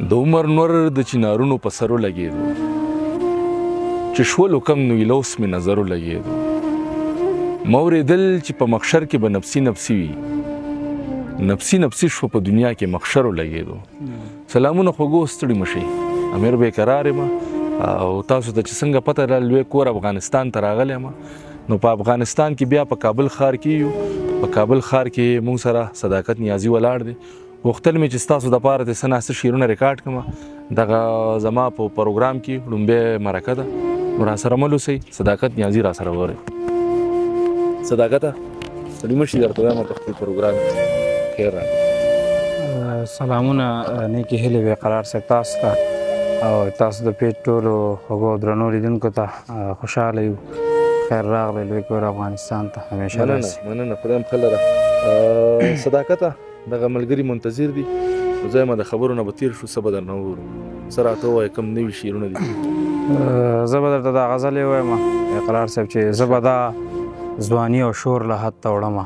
د عمر نور د چنارونو په سرو لګېدو چې شولو کم نو لوس مې نظرو لګېدو ما اورېدل چې په محشر کې به نفسي نفسي وي نفسي نفسي شو په دنیا کې محشرو لګېدو سلامونه خوږو ستړي مشئ امیر بېقرار یم او تاسو ته چې څنګه پته ده لوی کور افغانستان ته راغلی یم نو په افغانستان کې بیا په کابل ښار کې یو په کابل ښار کې موږ سره صداقت نیازي ولاړ دی غوښتل مې چې ستاسو دپاره د څه ناسته شعرونه ریکارډ کړم دغه زما په پروګرام کې لومبۍ مرکه ده نو راسره مل اوسئ صداقت نیازي راسره واورئ صداقته ستړي مه شي درته وایم په خپل پروګرام کې خیر راغلی سلامونه نیکې هیلې بېقرار صاحب تاسو ته او تاسو د پیج ټولو خوږو درنو لیدونکو ته خوشحاله یو خیر راغلی لوی کور افغانستان ته همیشه راسي مننه خدای هم ښه لره صداقته دغه ملګري منتظر دي نو زه یم د خبرو نه به تېر شو څه به درنه وګورو څه راته ووایه کوم نوي شعرونه دي زه به درته دا غزلې ووایم اقرار صاحب چې زه به دا ځواني او شور له حد ته وړمه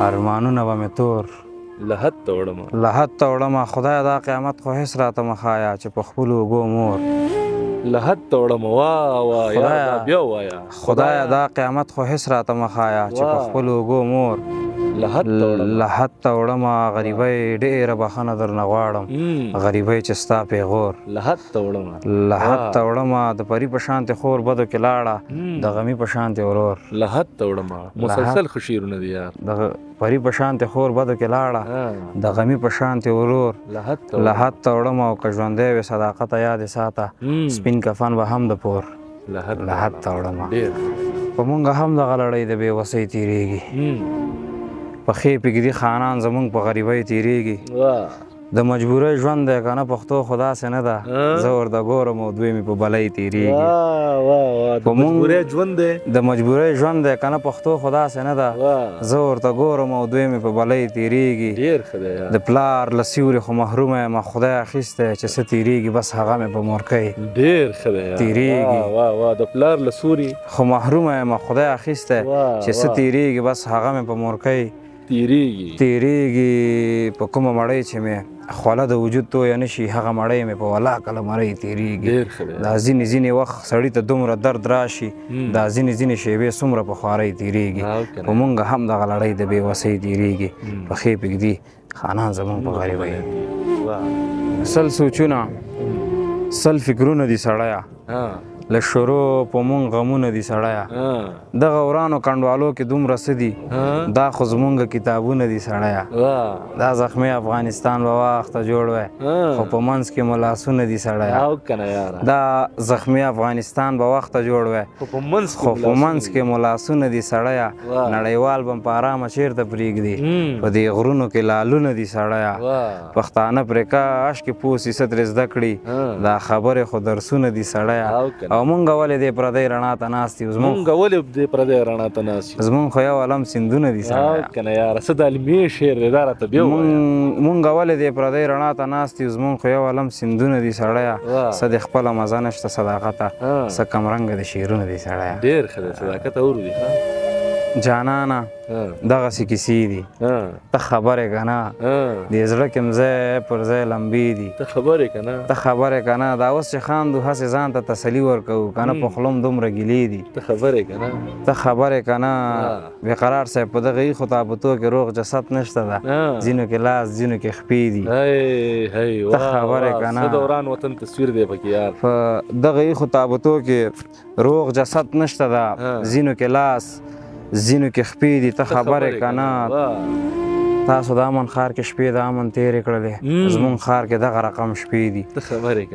ارمانونه به مې تور له حد ته وړمه له حد ته وړمه خدایه دا قیامت خو هېڅ راته مه ښایه چې په خپلو اوږو مور له حد ته وړمه واه یا بیا ووایه خدایه دا قیامت خو هېڅ راته مه ښایه چې په خپلو اوږو مور له حد ته وړمه غریبۍ ډېره بښنه درنه غواړم غریبۍ چې ستا پیغور له حد ته وړمه له حد ته وړمه د پري په شانتې خور بدو کې لاړه د غمي په شانتې ورور له حد ته وړمه مسلسل ښه شعرونه دي یار د پري په شانتې خور بدو کې لاړه د غمي په شانتې ورور له حد ته وړمه او که ژوندی وې صداقته یادې ساته سپین کفن به هم د پور له حد ته وړمه په مونږ هم دغه لړۍ د بېوسۍ تېرېږي په ښې پګدي خانان زمونږ په غریبۍ تېرېږي د مجبورۍ ژوند دی که نه پښتو خو داسې نه ده زه ورته ګورم او دوی مې په بلۍ تېرېږي د مجبورۍ ژوند دی که نه پښتو خو داسې نه ده زه ورته ګورم او دوی مې په بلۍ تېرېږي د پلار له سیوري خو محرومه یم خدای اخیستی چې څه تېرېږي بس هغه مې په مورکۍ تېرېږي د پلار له سوري خو محرومه یم خدای اخیستی چې څه تېرېږي بس هغه مې په مورکۍ تېرېږي په کومه مړۍ چې مې خوله د وجود تویه نه شي هغه مړۍ مې په ولاکه له مرۍ تېرېږي دا ځینې وخت سړي ته دومره درد راشي دا ځینې شیبې څومره په خوارۍ تېرېږي په مونږ هم دغه لړۍ د بېوسۍ تېرېږي په ښې پږدي خانان زمونږ په غریبۍ سل سوچونه سل فکرونه دي سړیه له شروع په مونږ غمونه دي سړیه دغه ورانو کنډوالو کې دومره څه دي دا خو زمونږ کتابونه دي سړیه دا زخمي افغانستان به وخته جوړ وی خو په منځ کې مو لاسونه دي سړیه دا زخمي افغانستان به وخته جوړ وی خو په منځ کې مو لاسونه دي سړیه نړیوال به په ارامه چېرته پرېږدي په دې غرونو کې لالونه دي سړیه پښتانه پرې کاش کې پوه سي څه ترې زده کړي دا خبرې خو درسونه دي سړیه او مونږ ولې دې پردۍ رڼا ته ناست یو زمونږ خو یو علم سیندونه دي مونږ ولې دې پردۍ رڼا ته ناست یو زمونږ خو یو علم سیندونه دي سړیه څه د خپله مزه نشته صداقته څه کمرنګه د شعرونه دي سړیه ډېر ښه دی صداقت اورو دي جانانه دغسې کیسې دي ته خبرې که نه دې زړه کې م ځای پر ځای لمبې دي ته خبرې که نه دا اوس چې خاندو هسې ځان ته تسلي ورکوو که نه په خوله م دومره ګیلې دي ته خبرې که نه بېقرار صاحب په دغه ایښو تابوتو کې روغ جسد نشته ده ځینو کې لاس ځینو کې خپې دي ته خبرې که نه په دغه ایښو تابوتو کې روغ جسد نشته ده ځینو کې لاس ځینو کې خپې دي ته خبرې که نه تاسو د امن ښار کې شپې د امن تېرې کړلې زمونږ ښار کې دغه رقم شپې دي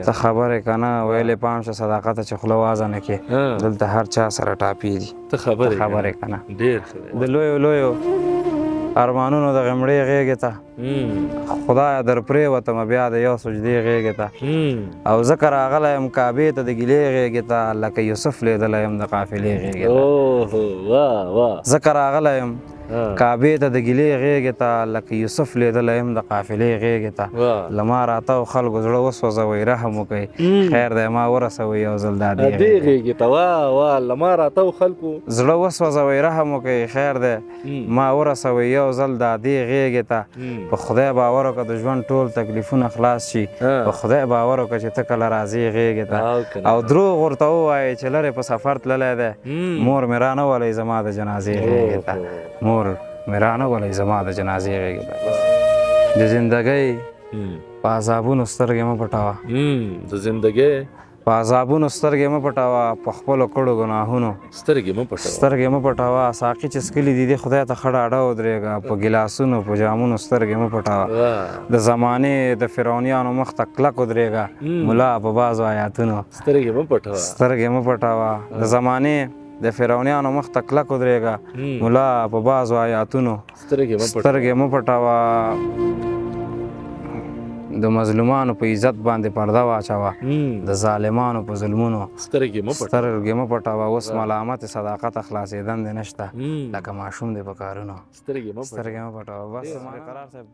ته خبرې که نه ویلې پام شه صداقته چې خوله وازه نه کې دلته هر چا سره ټاپې دي ته خبرې که نه د لویو ارمانونو د غمړې غېږې ته خدایه در پرېوتمه بیا د یو سجدې غېږې ته او ځکه راغلی یم کعبې ته د ګیلې غېږې ته لکه یوسف لیدلی یم د قافلې غېږې ته ځکه راغلی یم کعبې ته د ګیلې غېږې ته لکه یوسف لیدلی یم د قافلې غېږې ته له ما راتاو خلکو زړه وسوځوئ رحم وکئ خیر دی ما ورسوئ یو ځل دا دې غېږې ته واه له ما راتاو خلکو زړه وسوځوئ رحم وکئ خیر دی ما ورسوئ یو ځل دا دې غېږې ته په خدای باور وکړه د ژوند ټول تکلیفونه خلاص شي په خدای باور وکړه چې ته کله راځې غېږې ته او دروغ ورته ووایې چې لرې په سفر تللی دی مور مې رانه ولی زما د جنازې غېږې ته مور مې رانه ولی زما د جنازې غېږې ته د زندګۍ په عذابونو سترګې مه پټوه د زندګۍ په عذابونو سترګې مه پټوه په خپلو کړو ګناهونو سترګې مه پټوه ساقي چې څکلي دي دې خدای ته ښه ډاډه ودرېږه په ګیلاسونو په جامونو سترګې مه پټوه د زمانې د فرعونیانو مخ ته کلک ودرېږه ملا په بعضو آیاتونو سترګې مه پټوه د زمانې د فرعونیانو مخ ته کلک ودرېږه ملا په بعضو آیاتونو سترګې مه پټوه د مظلومانو په عزت باندې پرده واچوه د ظالمانو په ظلمونو سترګې مه پټوه اوس ملامت صداقت خلاصېدن دې نشته لکه ماشوم دی په کارونو سترګې مه پټوه بس قرار صاحب